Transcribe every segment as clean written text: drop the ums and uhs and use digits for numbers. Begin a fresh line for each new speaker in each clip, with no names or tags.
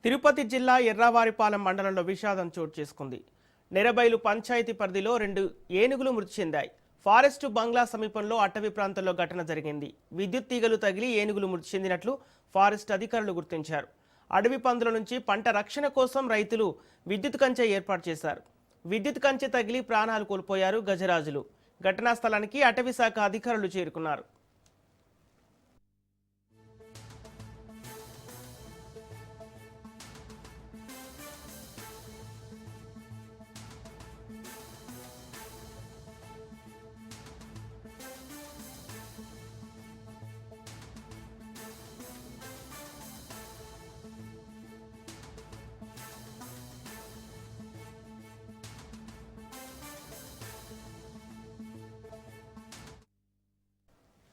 తిరుపతి జిల్లా ఎర్రావారిపాలెం మండలంలో విషాదం చోటు చేసుకుంది. నెరబైలు పంచాయతీ పరిధిలో 2 ఏనుగులు మృతి చెందాయి. ఫారెస్ట్ బంగ్లా సమీపంలో అటవీ ప్రాంతంలో ఘటన జరిగింది. విద్యుత్ తీగలు తగిలి ఏనుగులు మృతి చెందినట్లు ఫారెస్ట్ అధికారులు గుర్తించారు. అడవి పందుల నుంచి పంట రక్షణ కోసం రైతులు విద్యుత్ కంచె ఏర్పాటు చేశారు. విద్యుత్ కంచె తగిలి ప్రాణాలు కోల్పోయారు గజరాజులు. ఘటనా స్థలానికి అటవీ శాఖ అధికారులు చేరుకున్నారు.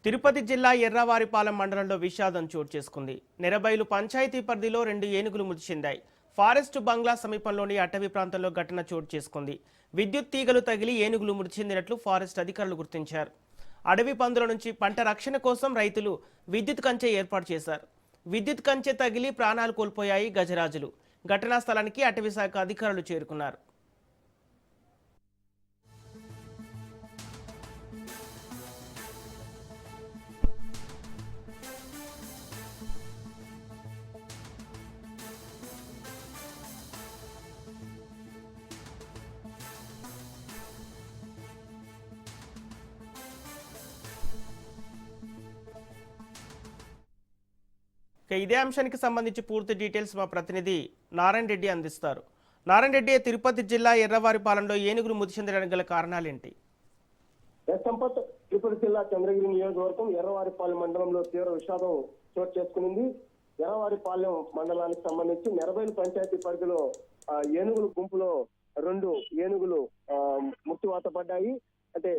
తిరుపతి జిల్లా ఎర్రావారిపాలెం మండలంలో విషాదం చోటు చేసుకుంది. నెరబైలు పంచాయతీ పరిధిలో 2 ఏనుగులు మృతి చెందాయి. ఫారెస్ట్ బంగ్లా సమీపంలోని అటవీ ప్రాంతంలో ఘటన చోటు చేసుకుంది. విద్యుత్ తీగలు తగిలి ఏనుగులు మృతి చెందినట్లు ఫారెస్ట్ అధికారులు గుర్తించారు. అడవి పందుల నుంచి పంట రక్షణ కోసం రైతులు విద్యుత్ కంచె ఏర్పాటు చేశారు. విద్యుత్ కంచె తగిలి ప్రాణాలు కోల్పోయాయి గజరాజులు. ఘటనా స్థలానికి అటవీ శాఖ అధికారులు చేరుకున్నారు. ఇదే అంశానికి సంబంధించి పూర్తి డీటెయిల్స్ మా ప్రతినిధి నారాయణ రెడ్డి అందిస్తారు. నారాయణ రెడ్డి, తిరుపతి జిల్లా ఎర్రవారిపాలెంలో ఏనుగులు మృతి చెందడానికి గల కారణాలేంటి?
సంపత్, తిరుపతి జిల్లా చంద్రగిరి నియోజకవర్గం ఎర్రవారిపాలెం మండలంలో తీవ్ర విషాదం చోటు చేసుకునింది. ఎర్రవారిపాలెం మండలానికి సంబంధించి నెరబైలు పంచాయతీ పరిధిలో ఏనుగుల గుంపులో 2 ఏనుగులు మృత్యువాత పడ్డాయి. అంటే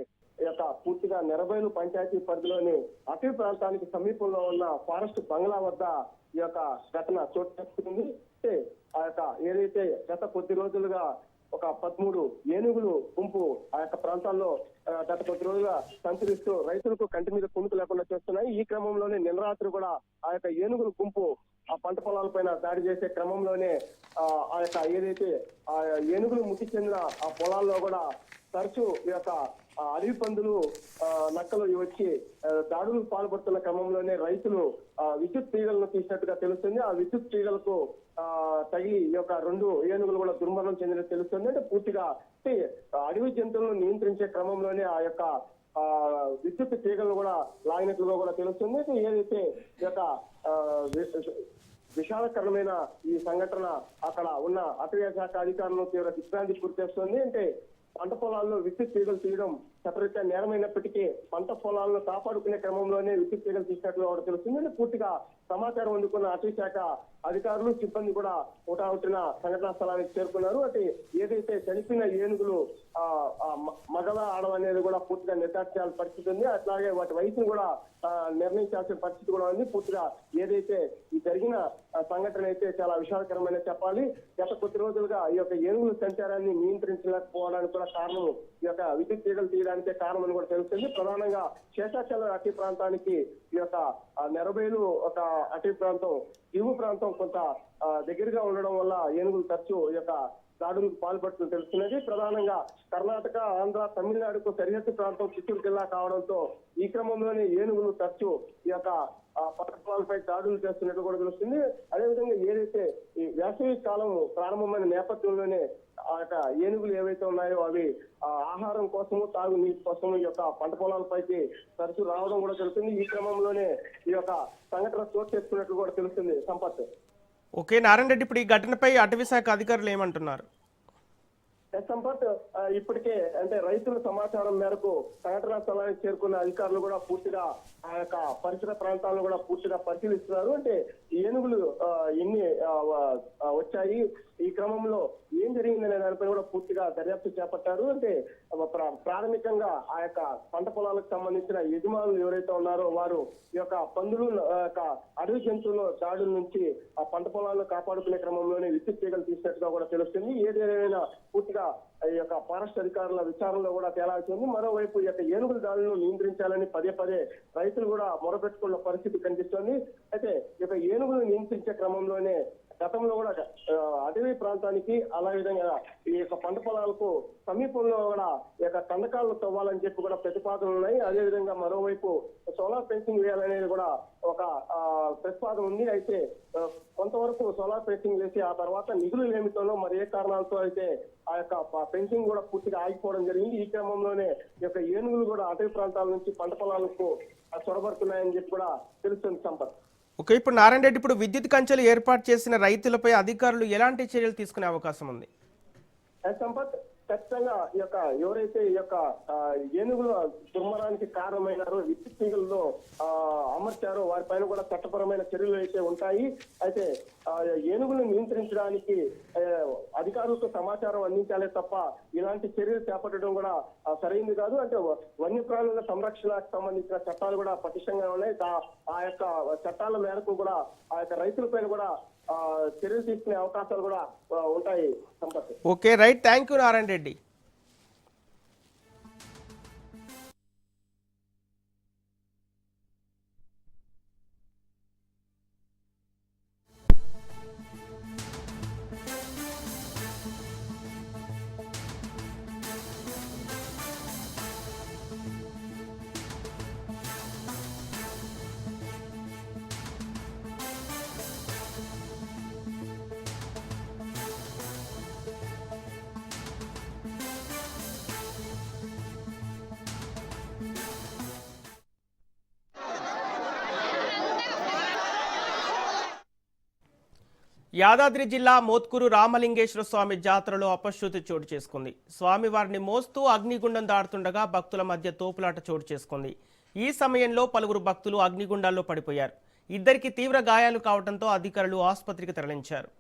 పూర్తిగా నెరబైలు పంచాయతీ పరిధిలోని అటవీ ప్రాంతానికి సమీపంలో ఉన్న ఫారెస్ట్ బంగ్లా వద్ద ఈ యొక్క ఘటన చోటు చేసుకుంది. అంటే ఏదైతే గత కొద్ది రోజులుగా ఒక 13 ఏనుగులు గుంపు ఆ యొక్క ప్రాంతాల్లో గత కొద్ది రోజులుగా సంచరిస్తూ రైతులకు కంటి మీద కునుకు లేకుండా చేస్తున్నాయి. ఈ క్రమంలోనే నిన్న రాత్రి కూడా ఆ యొక్క ఏనుగుల గుంపు ఆ పంట పొలాలపైన దాడి చేసే క్రమంలోనే ఆ యొక్క ఏదైతే ఆ ఏనుగులు మృతి చెందిన ఆ పొలాల్లో కూడా తరచూ ఈ యొక్క అడవి పందులు నక్కలు వచ్చి దాడులకు పాల్పడుతున్న క్రమంలోనే రైతులు విద్యుత్ తీగలను తీసినట్టుగా తెలుస్తుంది. ఆ విద్యుత్ తీగలకు తగిలి ఈ యొక్క 2 ఏనుగులు కూడా దుర్మరణం చెందినట్టు తెలుస్తుంది. అంటే పూర్తిగా అడవి జంతువులను నియంత్రించే క్రమంలోనే ఆ యొక్క విద్యుత్ తీగలను కూడా లాగినట్లుగా కూడా తెలుస్తుంది. ఏదైతే ఈ యొక్క విషాదకరమైన ఈ సంఘటన అక్కడ ఉన్న అటవీ శాఖ అధికారులను తీవ్ర దిగ్భ్రాంతి గురిచేస్తుంది. అంటే పంట పొలాల్లో విద్యుత్ తీగలు తీయడం చట్టరీత్యా నేరమైనప్పటికీ పంట పొలాలను కాపాడుకునే క్రమంలోనే విద్యుత్ తీగలు తీసినట్లు కూడా తెలుస్తుంది. పూర్తిగా సమాచారం అందుకున్న అటవీ శాఖ అధికారులు సిబ్బంది కూడా హుటాహుటిన సంఘటనా స్థలానికి చేరుకున్నారు. అంటే ఏదైతే చనిపోయిన ఏనుగులు మగవ ఆడవ అనేది కూడా పూర్తిగా నిర్ధారించాల్సిన పరిస్థితి ఉంది. అట్లాగే వాటి వయసును కూడా నిర్ణయించాల్సిన పరిస్థితి కూడా ఉంది. పూర్తిగా ఏదైతే ఈ జరిగిన సంఘటన అయితే చాలా విషాదకరమైన చెప్పాలి. గత కొద్ది రోజులుగా ఈ యొక్క ఏనుగుల సంచారాన్ని నియంత్రించలేకపోవడానికి కూడా కారణం ఈ యొక్క విద్యుత్ తీగలు తీయడానికే కారణమని కూడా తెలుస్తుంది. ప్రధానంగా శేషాచలం అటవీ ప్రాంతానికి ఈ యొక్క నెరబైలు ఒక అటవీ ప్రాంతం, దిగువ ప్రాంతం కొంత దగ్గరగా ఉండడం వల్ల ఏనుగులు తరచూ ఈ యొక్క దాడులకు పాల్పడుతూ తెలుస్తున్నది. ప్రధానంగా కర్ణాటక, ఆంధ్ర, తమిళనాడుకు సరిహద్దు ప్రాంతం చిత్తూరు జిల్లా కావడంతో ఈ క్రమంలోనే ఏనుగులు తరచూ ఈ యొక్క పంట పొలాలపై దాడులు చేస్తున్నట్టు కూడా తెలుస్తుంది. అదేవిధంగా ఏదైతే ఈ వేసవి కాలం ప్రారంభమైన నేపథ్యంలోనే ఆ యొక్క ఏనుగులు ఏవైతే ఉన్నాయో అవి ఆహారం కోసము, తాగు నీటి కోసము ఈ యొక్క పంట పొలాలపైకి తరచూ రావడం కూడా తెలుస్తుంది. ఈ క్రమంలోనే ఈ యొక్క సంఘటన చోటు చేసుకున్నట్లు కూడా తెలుస్తుంది. సంపత్.
ఓకే నారాయణ రెడ్డి, ఇప్పుడు ఈ ఘటనపై అటవీ శాఖ అధికారులు ఏమంటున్నారు?
సంపత్, ఇప్పటికే అంటే రైతుల సమాచారం మేరకు సంఘటనా స్థలానికి చేరుకున్న అధికారులు కూడా పూర్తిగా ఆ యొక్క పరిసర ప్రాంతాలను కూడా పూర్తిగా పరిశీలిస్తున్నారు. అంటే ఏనుగులు ఎన్ని వచ్చాయి, ఈ క్రమంలో ఏం జరిగిందనే దానిపై కూడా పూర్తిగా దర్యాప్తు చేపట్టారు. అంటే ప్రాథమికంగా ఆ యొక్క పంట పొలాలకు సంబంధించిన యజమానులు ఎవరైతే ఉన్నారో వారు ఈ యొక్క పందులు అడవి జంతువుల దాడుల నుంచి ఆ పంట పొలాలను కాపాడుకునే క్రమంలోనే విద్యుత్ తీగలు తీసినట్టుగా కూడా తెలుస్తుంది. ఏదేమైనా పూర్తిగా ఈ యొక్క ఫారెస్ట్ అధికారుల విచారణలో కూడా తేలాల్సింది. మరోవైపు ఈ యొక్క ఏనుగుల దాడులను నియంత్రించాలని పదే రైతులు కూడా మొరపెట్టుకున్న పరిస్థితి కనిపిస్తోంది. అయితే ఈ యొక్క ఏనుగులను నియంత్రించే క్రమంలోనే గతంలో కూడా అటవీ ప్రాంతానికి అలా విధంగా ఈ యొక్క పంట పొలాలకు సమీపంలో కూడా ఈ యొక్క కందకాలను తవ్వాలని చెప్పి కూడా ప్రతిపాదనలు ఉన్నాయి. అదేవిధంగా మరోవైపు సోలార్ ఫెన్సింగ్ వేయాలనేది కూడా ఒక ప్రతిపాదన ఉంది. అయితే కొంతవరకు సోలార్ ఫెన్సింగ్ వేసి ఆ తర్వాత నిధులు లేమితోనో మరి ఏ కారణాలతో అయితే ఆ యొక్క ఫెన్సింగ్ కూడా పూర్తిగా ఆగిపోవడం జరిగింది. ఈ క్రమంలోనే ఈ యొక్క ఏనుగులు కూడా అటవీ ప్రాంతాల నుంచి పంట పొలాలకు చొరబడుతున్నాయని చెప్పి కూడా తెలుస్తుంది సంపత్.
ఓకే, ఇప్పుడు నారాయణ రెడ్డి, ఇప్పుడు విద్యుత్ కంచెలు ఏర్పాటు చేసిన రైతులపై అధికారులు ఎలాంటి చర్యలు తీసుకునే అవకాశం ఉంది?
సంపత్, ఖచ్చితంగా ఈ యొక్క ఎవరైతే ఈ యొక్క ఏనుగుల దుర్మరానికి కారణమైనారో, విద్యుత్ తీగల్లో అమర్చారో వారిపైన కూడా చట్టపరమైన చర్యలు అయితే ఉంటాయి. అయితే ఏనుగులను నియంత్రించడానికి అధికారులకు సమాచారం అందించాలే తప్ప ఇలాంటి చర్యలు చేపట్టడం కూడా సరైనది కాదు. అంటే వన్యప్రాణుల సంరక్షణకు సంబంధించిన చట్టాలు కూడా పటిష్టంగా ఉన్నాయి. ఆ యొక్క చట్టాల మేరకు కూడా ఆ యొక్క రైతులపైన కూడా చర్యలు తీసుకునే అవకాశాలు కూడా ఉంటాయి Sampath.
Okay, right, thank you Narayana Reddy. Yadadri జిల్లా మోత్కూరు రామలింగేశ్వర స్వామి జాతరలో అపశృతి చోటు చేసుకుంది. స్వామివారిని మోస్తూ అగ్నిగుండం దాటుతుండగా భక్తుల మధ్య తోపులాట చోటు చేసుకుంది. ఈ సమయంలో పలువురు భక్తులు అగ్నిగుండాల్లో పడిపోయారు. ఇద్దరికి తీవ్ర గాయాలు కావడంతో అధికారులు ఆసుపత్రికి తరలించారు.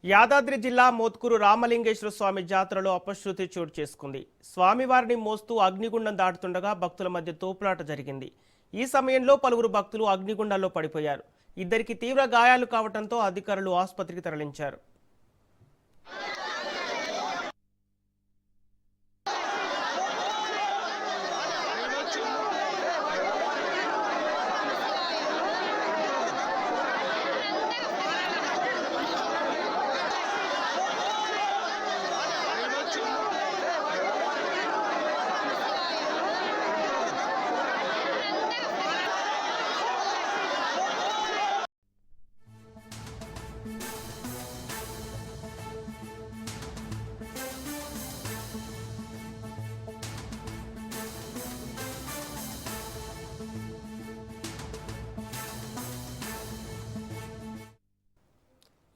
యాదాద్రి జిల్లా మోత్కూరు రామలింగేశ్వర స్వామి జాతరలో అపశృతి చోటు చేసుకుంది. స్వామివారిని మోస్తూ అగ్నిగుండం దాటుతుండగా భక్తుల మధ్య తోపులాట జరిగింది. ఈ సమయంలో పలువురు భక్తులు అగ్నిగుండాల్లో పడిపోయారు. ఇద్దరికి తీవ్ర గాయాలు కావడంతో అధికారులు ఆసుపత్రికి తరలించారు.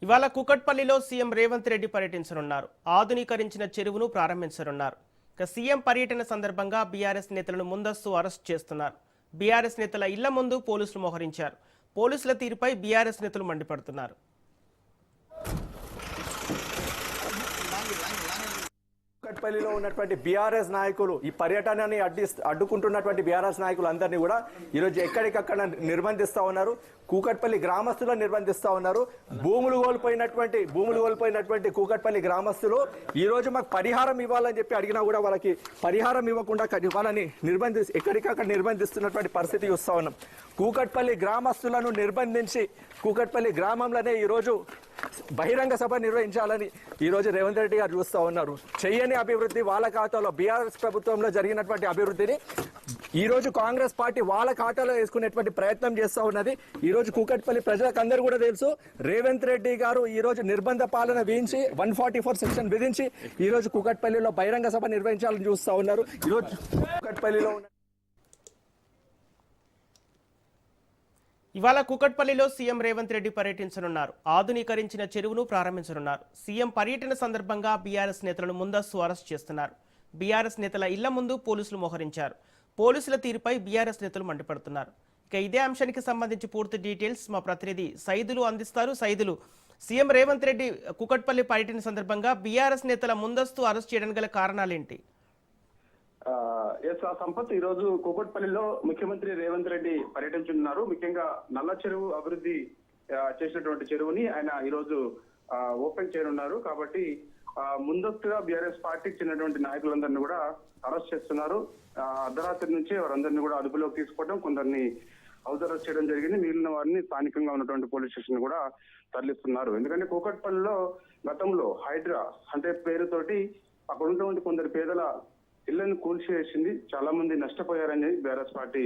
ఇవాళ కూకట్పల్లిలో సీఎం రేవంత్ రెడ్డి పర్యటించనున్నారు. ఆధునీకరించిన చెరువును ప్రారంభించనున్నారు. ఇక సీఎం పర్యటన సందర్భంగా బీఆర్ఎస్ నేతలను ముందస్తు అరెస్ట్ చేస్తున్నారు. బీఆర్ఎస్ నేతల ఇళ్ల ముందు పోలీసులు మోహరించారు. పోలీసుల తీరుపై బీఆర్ఎస్ నేతలు మండిపడుతున్నారు.
కూకట్పల్లిలో ఉన్నటువంటి బీఆర్ఎస్ నాయకులు ఈ పర్యటనని అడ్డుకుంటున్నటువంటి బీఆర్ఎస్ నాయకులు అందరినీ కూడా ఈరోజు ఎక్కడికక్కడ నిర్బంధిస్తా ఉన్నారు. కూకట్పల్లి గ్రామస్తులు నిర్బంధిస్తా ఉన్నారు. భూములు కోల్పోయినటువంటి కూకట్పల్లి గ్రామస్తులు ఈ రోజు మాకు పరిహారం ఇవ్వాలని చెప్పి అడిగినా కూడా వాళ్ళకి పరిహారం ఇవ్వకుండా వాళ్ళని ఎక్కడికక్కడ నిర్బంధిస్తున్నటువంటి పరిస్థితి చూస్తా ఉన్నాం. కూకట్పల్లి గ్రామస్తులను నిర్బంధించి కూకట్పల్లి గ్రామంలోనే ఈరోజు బహిరంగ సభ నిర్వహించాలని ఈరోజు రేవంత్ రెడ్డి గారు చూస్తూ ఉన్నారు. చెయ్యని అభివృద్ధి వాళ్ళ ఖాతాలో బీఆర్ఎస్ ప్రభుత్వంలో జరిగినటువంటి అభివృద్ధిని ఈరోజు కాంగ్రెస్ పార్టీ వాళ్ళ ఖాతాలో వేసుకునేటువంటి ప్రయత్నం చేస్తూ ఉన్నది. ఈరోజు కూకట్పల్లి ప్రజలకు అందరూ కూడా తెలుసు, రేవంత్ రెడ్డి గారు ఈరోజు నిర్బంధ పాలన విధించి 144 సెక్షన్ విధించి ఈరోజు కూకట్పల్లిలో బహిరంగ సభ నిర్వహించాలని చూస్తూ ఉన్నారు. ఈరోజు కూకట్పల్లిలో
ఇవాళ కూకట్పల్లిలో సీఎం రేవంత్ రెడ్డి పర్యటించనున్నారు. ఆధునీకరించిన చెరువును ప్రారంభించనున్నారు. సీఎం పర్యటన సందర్భంగా బీఆర్ఎస్ నేతలను ముందస్తు అరెస్ట్ చేస్తున్నారు. బీఆర్ఎస్ నేతల ఇళ్ల ముందు పోలీసులు మోహరించారు. పోలీసుల తీరుపై బీఆర్ఎస్ నేతలు మండిపడుతున్నారు. ఇక ఇదే అంశానికి సంబంధించి పూర్తి డీటెయిల్స్ మా ప్రతినిధి సైదులు అందిస్తారు. సైదులు, సీఎం రేవంత్ రెడ్డి కూకట్పల్లి పర్యటన సందర్భంగా బీఆర్ఎస్ నేతల ముందస్తు అరెస్ట్ చేయడానికి గల కారణాలేంటి?
సంపత్, ఈ రోజు కూకట్పల్లిలో ముఖ్యమంత్రి రేవంత్ రెడ్డి పర్యటించనున్నారు. ముఖ్యంగా నల్ల చెరువు అభివృద్ధి చేసినటువంటి చెరువుని ఆయన ఈ రోజు ఓపెన్ చేయనున్నారు. కాబట్టి ముందస్తుగా బీఆర్ఎస్ పార్టీకి చెందినటువంటి నాయకులందరినీ కూడా అరెస్ట్ చేస్తున్నారు. అర్ధరాత్రి నుంచి వారందరినీ కూడా అదుపులోకి తీసుకోవడం, కొందరిని హౌస్ అరెస్ట్ చేయడం జరిగింది. మిగిలిన వారిని స్థానికంగా ఉన్నటువంటి పోలీస్ స్టేషన్ కూడా తరలిస్తున్నారు. ఎందుకంటే కూకట్పల్లిలో గతంలో హైడ్రా అంటే పేరుతోటి అక్కడ ఉన్నటువంటి కొందరు పేదల ఇళ్లను కూల్చివేసింది, చాలా మంది నష్టపోయారని బీఆర్ఎస్ పార్టీ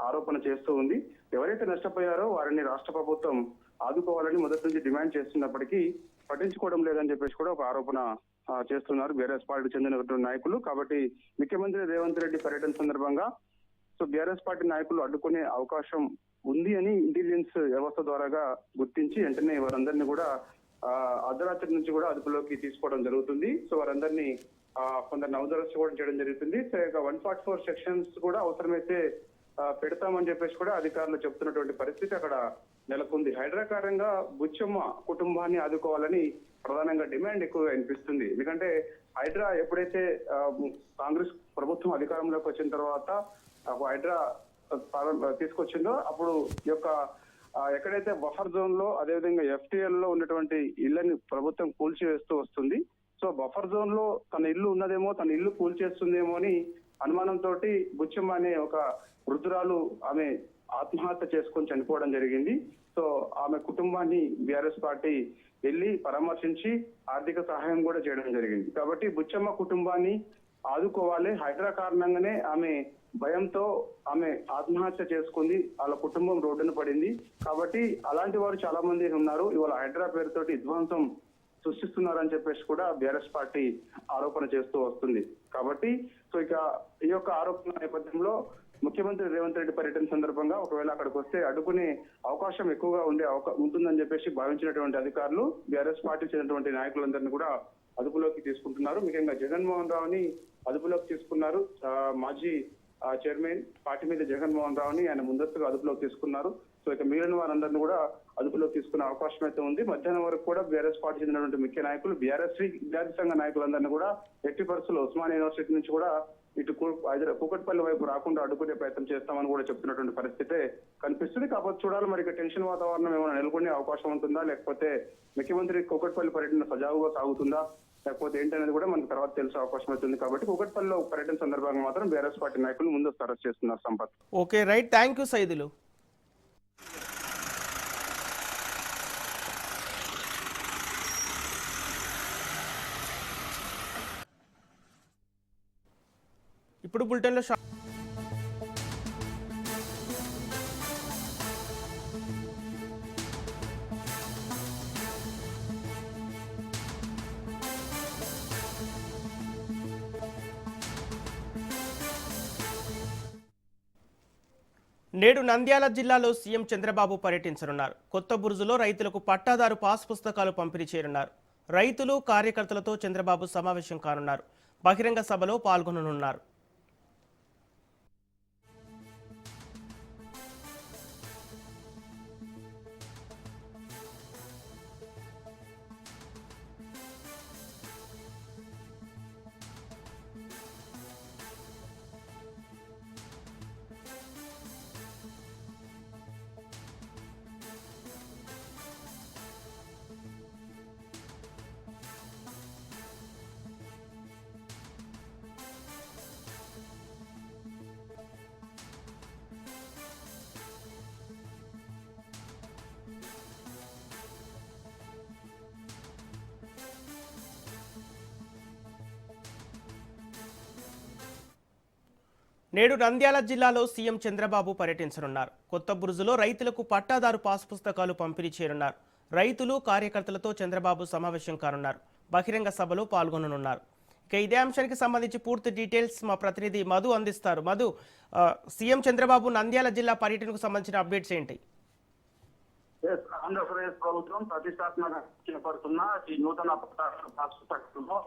ఆరోపణ చేస్తూ ఉంది. ఎవరైతే నష్టపోయారో వారిని రాష్ట్ర ప్రభుత్వం ఆదుకోవాలని మొదటి నుంచి డిమాండ్ చేస్తున్నప్పటికీ పట్టించుకోవడం లేదని చెప్పేసి కూడా ఒక ఆరోపణ చేస్తున్నారు బీఆర్ఎస్ పార్టీకి చెందిన నాయకులు. కాబట్టి ముఖ్యమంత్రి రేవంత్ రెడ్డి పర్యటన సందర్భంగా బీఆర్ఎస్ పార్టీ నాయకులు అడ్డుకునే అవకాశం ఉంది అని ఇంటెలిజెన్స్ వ్యవస్థ ద్వారాగా గుర్తించి వెంటనే వారందరినీ కూడా అర్ధరాత్రి నుంచి కూడా అదుపులోకి తీసుకోవడం జరుగుతుంది. వారందరినీ కొందరు నవదరస్ కూడా చేయడం జరుగుతుంది. 144 సెక్షన్స్ కూడా అవసరమైతే పెడతామని చెప్పేసి కూడా అధికారులు చెప్తున్నటువంటి పరిస్థితి అక్కడ నెలకొంది. హైడ్రా కారణంగా బుచ్చమ్మ కుటుంబాన్ని ఆదుకోవాలని ప్రధానంగా డిమాండ్ ఎక్కువగా వినిపిస్తుంది. ఎందుకంటే హైడ్రా ఎప్పుడైతే కాంగ్రెస్ ప్రభుత్వం అధికారంలోకి వచ్చిన తర్వాత హైడ్రా తీసుకొచ్చిందో అప్పుడు ఈ యొక్క ఎక్కడైతే బఫర్ జోన్ లో అదేవిధంగా ఎఫ్టీఎల్ లో ఉన్నటువంటి ఇళ్లని ప్రభుత్వం కూల్చివేస్తూ వస్తుంది. బఫర్ జోన్ లో తన ఇల్లు ఉన్నదేమో, తన ఇల్లు కూల్చేస్తుందేమో అని అనుమానంతో బుచ్చమ్మ అనే ఒక వృద్ధురాలు ఆమె ఆత్మహత్య చేసుకొని చనిపోవడం జరిగింది. ఆమె కుటుంబాన్ని బీఆర్ఎస్ పార్టీ వెళ్లి పరామర్శించి ఆర్థిక సహాయం కూడా చేయడం జరిగింది. కాబట్టి బుచ్చమ్మ కుటుంబాన్ని ఆదుకోవాలి. హైడ్రా కారణంగానే ఆమె భయంతో ఆమె ఆత్మహత్య చేసుకుంది, వాళ్ళ కుటుంబం రోడ్డున పడింది. కాబట్టి అలాంటి వారు చాలా మంది ఉన్నారు. ఇవాళ హైడ్రా పేరుతోటి విధ్వంసం సృష్టిస్తున్నారని చెప్పేసి కూడా బీఆర్ఎస్ పార్టీ ఆరోపణ చేస్తూ వస్తుంది. కాబట్టి ఇక ఈ యొక్క ఆరోపణ నేపథ్యంలో ముఖ్యమంత్రి రేవంత్ రెడ్డి పర్యటన సందర్భంగా ఒకవేళ అక్కడికి వస్తే అడ్డుకునే అవకాశం ఎక్కువగా ఉంటుందని చెప్పేసి భావించినటువంటి అధికారులు బీఆర్ఎస్ పార్టీ చెందినటువంటి నాయకులందరినీ కూడా అదుపులోకి తీసుకుంటున్నారు. ముఖ్యంగా జగన్మోహన్ రావుని అదుపులోకి తీసుకున్నారు. మాజీ చైర్మన్ పార్టీ మీద జగన్మోహన్ రావుని ఆయన ముందస్తుగా అదుపులోకి తీసుకున్నారు. ఇక మిగిలిన వారందరినీ కూడా అదుపులోకి తీసుకునే అవకాశం అయితే ఉంది. మధ్యాహ్నం వరకు కూడా బీఆర్ఎస్ పార్టీ చెందినటువంటి ముఖ్య నాయకులు, బీఆర్ఎస్ విద్యార్థి సంఘ నాయకులందరినీ కూడా ఎట్టి పరిస్థితుల్లో ఉస్మానియా యూనివర్సిటీ నుంచి కూడా ఇటు కూకట్పల్లి వైపు రాకుండా అడ్డుకునే ప్రయత్నం చేస్తామని కూడా చెప్తున్నటువంటి పరిస్థితే కనిపిస్తుంది. కాకపోతే చూడాలి మరి టెన్షన్ వాతావరణం ఏమైనా నెలకొనే అవకాశం ఉంటుందా, లేకపోతే ముఖ్యమంత్రి కూకట్పల్లి పర్యటన సజావుగా సాగుతుందా, లేకపోతే ఏంటనేది కూడా మనకు తర్వాత తెలిసే అవకాశం అవుతుంది. కాబట్టి కూకట్పల్లిలో పర్యటన సందర్భంగా మాత్రం బీఆర్ఎస్ పార్టీ నాయకులు ముందస్తు అరెస్ట్ చేస్తున్నారు. Sampath.
Okay, right, thank you Saidulu. ఇప్పుడు బులెటిన్లో నేడు నంద్యాల జిల్లాలో సీఎం చంద్రబాబు పర్యటించనున్నారు. కొత్త బురుజులో రైతులకు పట్టాదారు పాస్ పుస్తకాలు పంపిణీ చేయనున్నారు. రైతులు కార్యకర్తలతో చంద్రబాబు సమావేశం కానున్నారు. బహిరంగ సభలో పాల్గొననున్నారు. నేడు నంద్యాల జిల్లాలో సీఎం చంద్రబాబు పర్యటించనున్నారు. కొత్త బురుజులో రైతులకు పట్టాదారు పాస్ పుస్తకాలు పంపిణీ చేయనున్నారు. రైతులు కార్యకర్తలతో చంద్రబాబు సమావేశం కానున్నారు. బహిరంగ సభలో పాల్గొననున్నారు. ఇక ఇదే అంశానికి సంబంధించి పూర్తి డీటెయిల్స్ మా ప్రతినిధి మధు అందిస్తారు. మధు, సీఎం చంద్రబాబు నంద్యాల జిల్లా పర్యటనకు సంబంధించిన అప్డేట్స్ ఏంటి?
ఆంధ్రప్రదేశ్ ప్రభుత్వం ప్రతిష్టాత్మకంగా చేపడుతున్న ఈ నూతన పాస్ పుస్తకంలో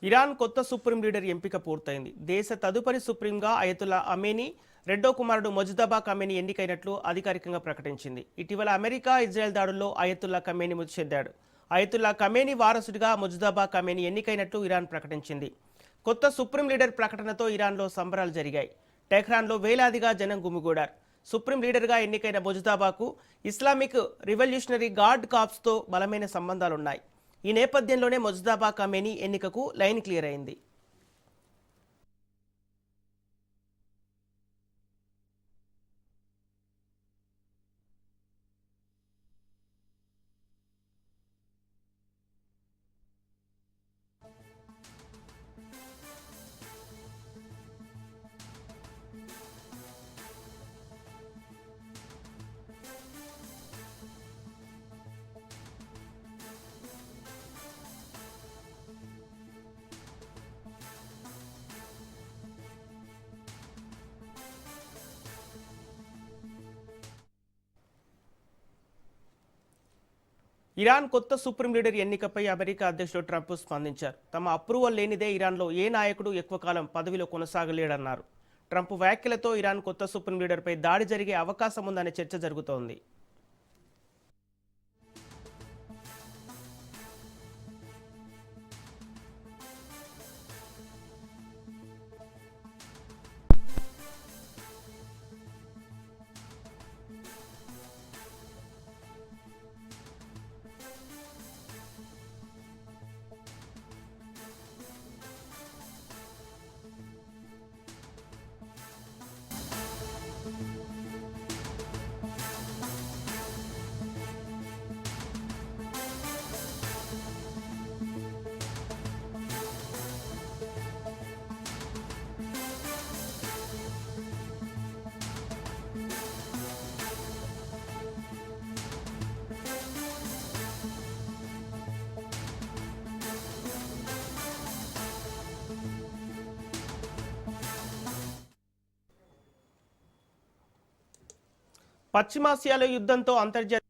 ఇరాన్ కొత్త సుప్రీం లీడర్ ఎంపిక పూర్తయింది. దేశ తదుపరి సుప్రీంగా అయతుల్లా అమేనీ, రెండో కుమారుడు మొజ్తబా ఖమేనీ ఎన్నికైనట్లు అధికారికంగా ప్రకటించింది. ఇటీవల అమెరికా, ఇజ్రాయెల్ దాడుల్లో అయతుల్లా ఖమేనీ మృతి చెందాడు. అయతుల్లా ఖమేనీ వారసుడిగా మొజ్తబా ఖమేనీ ఎన్నికైనట్లు ఇరాన్ ప్రకటించింది. కొత్త సుప్రీం లీడర్ ప్రకటనతో ఇరాన్లో సంబరాలు జరిగాయి. టెహ్రాన్లో వేలాదిగా జనం గుమిగూడారు. సుప్రీం లీడర్గా ఎన్నికైన మొజ్తబాకు ఇస్లామిక్ రివల్యూషనరీ గార్డ్ కార్ప్స్తో బలమైన సంబంధాలున్నాయి. ఈ నేపథ్యంలోనే మొజ్తబా ఖమేనీ ఎన్నికకు లైన్ క్లియర్ అయింది. ఇరాన్ కొత్త సుప్రీం లీడర్ ఎన్నికపై అమెరికా అధ్యక్షుడు ట్రంప్ స్పందించారు. తమ అప్రూవల్ లేనిదే ఇరాన్లో ఏ నాయకుడు ఎక్కువ కాలం పదవిలో కొనసాగలేడన్నారు. ట్రంప్ వ్యాఖ్యలతో ఇరాన్ కొత్త సుప్రీం లీడర్పై దాడి జరిగే అవకాశం ఉందనే చర్చ జరుగుతోంది. పశ్చిమాసియాలో యుద్ధంతో అంతర్జాతీయ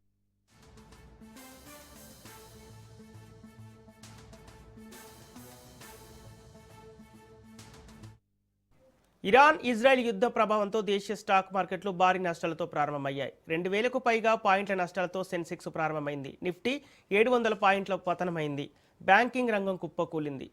ఇరాన్ ఇజ్రాయెల్ యుద్ధ ప్రభావంతో దేశీయ స్టాక్ మార్కెట్లు భారీ నష్టాలతో ప్రారంభమయ్యాయి. 2000కు పైగా పాయింట్ల నష్టాలతో సెన్సెక్స్ ప్రారంభమైంది. నిఫ్టీ 700 పాయింట్ల పతనమైంది. బ్యాంకింగ్ రంగం కుప్పకూలింది.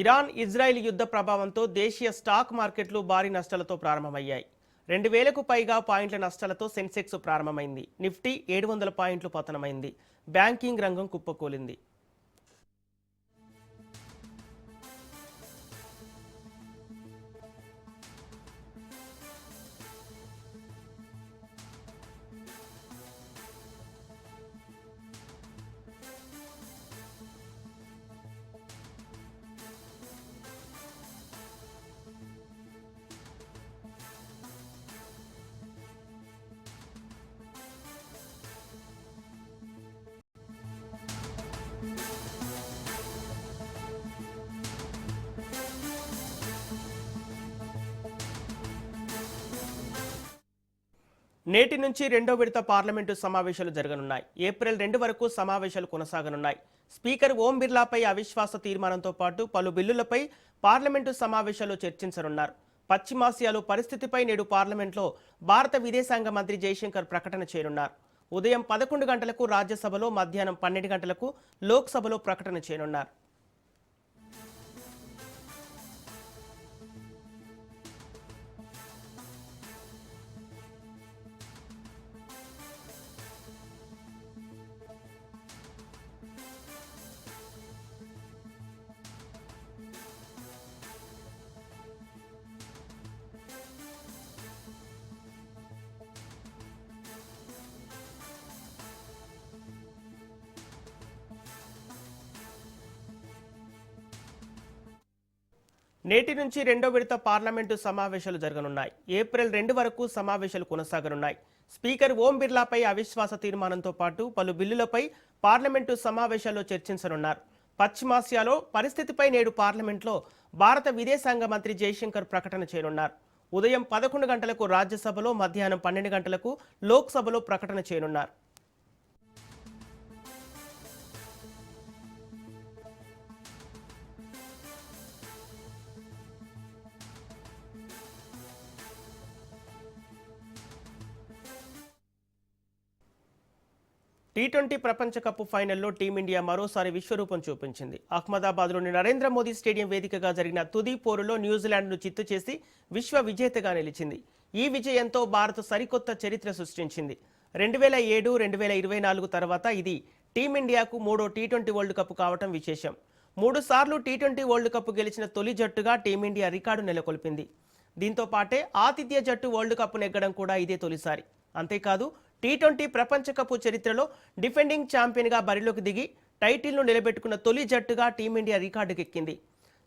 ఇరాన్ ఇజ్రాయెల్ యుద్ధ ప్రభావంతో దేశీయ స్టాక్ మార్కెట్లు భారీ నష్టాలతో ప్రారంభమయ్యాయి. 2000కు పైగా పాయింట్ల నష్టాలతో సెన్సెక్స్ ప్రారంభమైంది. నిఫ్టీ 700 పాయింట్లు పతనమైంది. బ్యాంకింగ్ రంగం కుప్పకూలింది. నేటి నుంచి రెండో విడత పార్లమెంటు సమావేశాలు జరగనున్నాయి. ఏప్రిల్ 2 వరకు సమావేశాలు కొనసాగనున్నాయి. స్పీకర్ ఓం బిర్లాపై అవిశ్వాస తీర్మానంతో పాటు పలు బిల్లులపై పార్లమెంటు సమావేశాల్లో చర్చించనున్నారు. పశ్చిమాసియాలో పరిస్థితిపై నేడు పార్లమెంట్లో భారత విదేశాంగ మంత్రి జైశంకర్ ప్రకటన చేయనున్నారు. ఉదయం 11 గంటలకు రాజ్యసభలో, మధ్యాహ్నం 12 గంటలకు లోక్సభలో ప్రకటన చేయనున్నారు. నేటి నుంచి రెండో విడత పార్లమెంటు సమావేశాలు జరగనున్నాయి. ఏప్రిల్ 2 వరకు సమావేశాలు కొనసాగనున్నాయి. స్పీకర్ ఓం బిర్లాపై అవిశ్వాస తీర్మానంతో పాటు పలు బిల్లులపై పార్లమెంటు సమావేశాల్లో చర్చించనున్నారు. పశ్చిమాసియాలో పరిస్థితిపై నేడు పార్లమెంట్లో భారత విదేశాంగ మంత్రి జైశంకర్ ప్రకటన చేయనున్నారు. ఉదయం 11 గంటలకు రాజ్యసభలో, మధ్యాహ్నం 12 గంటలకు లోక్సభలో ప్రకటన చేయనున్నారు. టీ20 ప్రపంచ కప్ ఫైనల్లో టీమిండియా మరోసారి విశ్వరూపం చూపించింది. అహ్మదాబాద్లోని నరేంద్ర మోదీ స్టేడియం వేదికగా జరిగిన తుది పోరులో న్యూజిలాండ్ను చిత్తు చేసి విశ్వ విజేతగా నిలిచింది. ఈ విజయంతో భారత్ సరికొత్త చరిత్ర సృష్టించింది. 2007, 2024 తర్వాత ఇది టీమిండియాకు మూడో టీ20 వరల్డ్ కప్ కావటం విశేషం. 3 సార్లు టీ20 వరల్డ్ కప్ గెలిచిన తొలి జట్టుగా టీమిండియా రికార్డు నెలకొల్పింది. దీంతో పాటే ఆతిథ్య జట్టు వరల్డ్ కప్ నెగ్గడం కూడా ఇదే తొలిసారి. అంతేకాదు టీ20 ప్రపంచ కప్ చరిత్రలో డిఫెండింగ్ ఛాంపియన్గా బరిలోకి దిగి టైటిల్ను నిలబెట్టుకున్న తొలి జట్టుగా టీమిండియా రికార్డుకెక్కింది.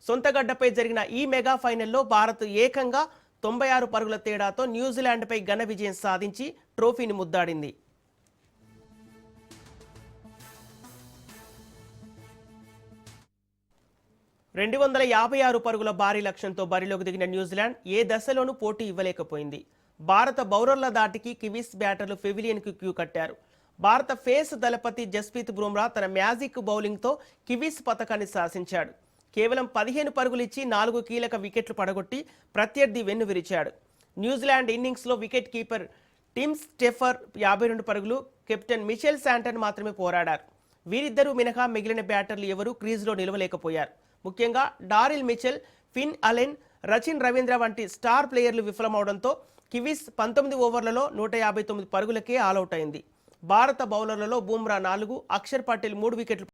సొంత గడ్డపై జరిగిన ఈ మెగా ఫైనల్లో భారత్ ఏకంగా 96 పరుగుల తేడాతో న్యూజిలాండ్పై ఘన విజయం సాధించి ట్రోఫీని ముద్దాడింది. $256 పరుగుల భారీ లక్ష్యంతో బరిలోకి దిగిన న్యూజిలాండ్ ఏ దశలోనూ పోటీ ఇవ్వలేకపోయింది. భారత బౌలర్ల దాటికి కివీస్ బ్యాటర్లు పెవిలియన్కు క్యూ కట్టారు. భారత ఫేస్ దళపతి జస్ప్రీత్ బుమ్రా తన మ్యాజిక్ బౌలింగ్తో కివీస్ పతకాన్ని శాసించాడు. కేవలం 15 పరుగులు ఇచ్చి 4 కీలక వికెట్లు పడగొట్టి ప్రత్యర్థి వెన్ను విరిచాడు. న్యూజిలాండ్ ఇన్నింగ్స్లో వికెట్ కీపర్ టిమ్ స్టెఫర్ 52 పరుగులు, కెప్టెన్ మిచెల్ శాంటన్ మాత్రమే పోరాడారు. వీరిద్దరూ మినహా మిగిలిన బ్యాటర్లు ఎవరూ క్రీజ్లో నిలవలేకపోయారు. ముఖ్యంగా Daryl Mitchell, Finn Allen, Rachin Ravindra వంటి స్టార్ ప్లేయర్లు విఫలమవడంతో కివీస్ 19 ఓవర్లలో 159 పరుగులకే ఆలౌట్ అయింది. భారత బౌలర్లలో బుమ్రా 4, అక్షర్ పటేల్ 3 వికెట్లు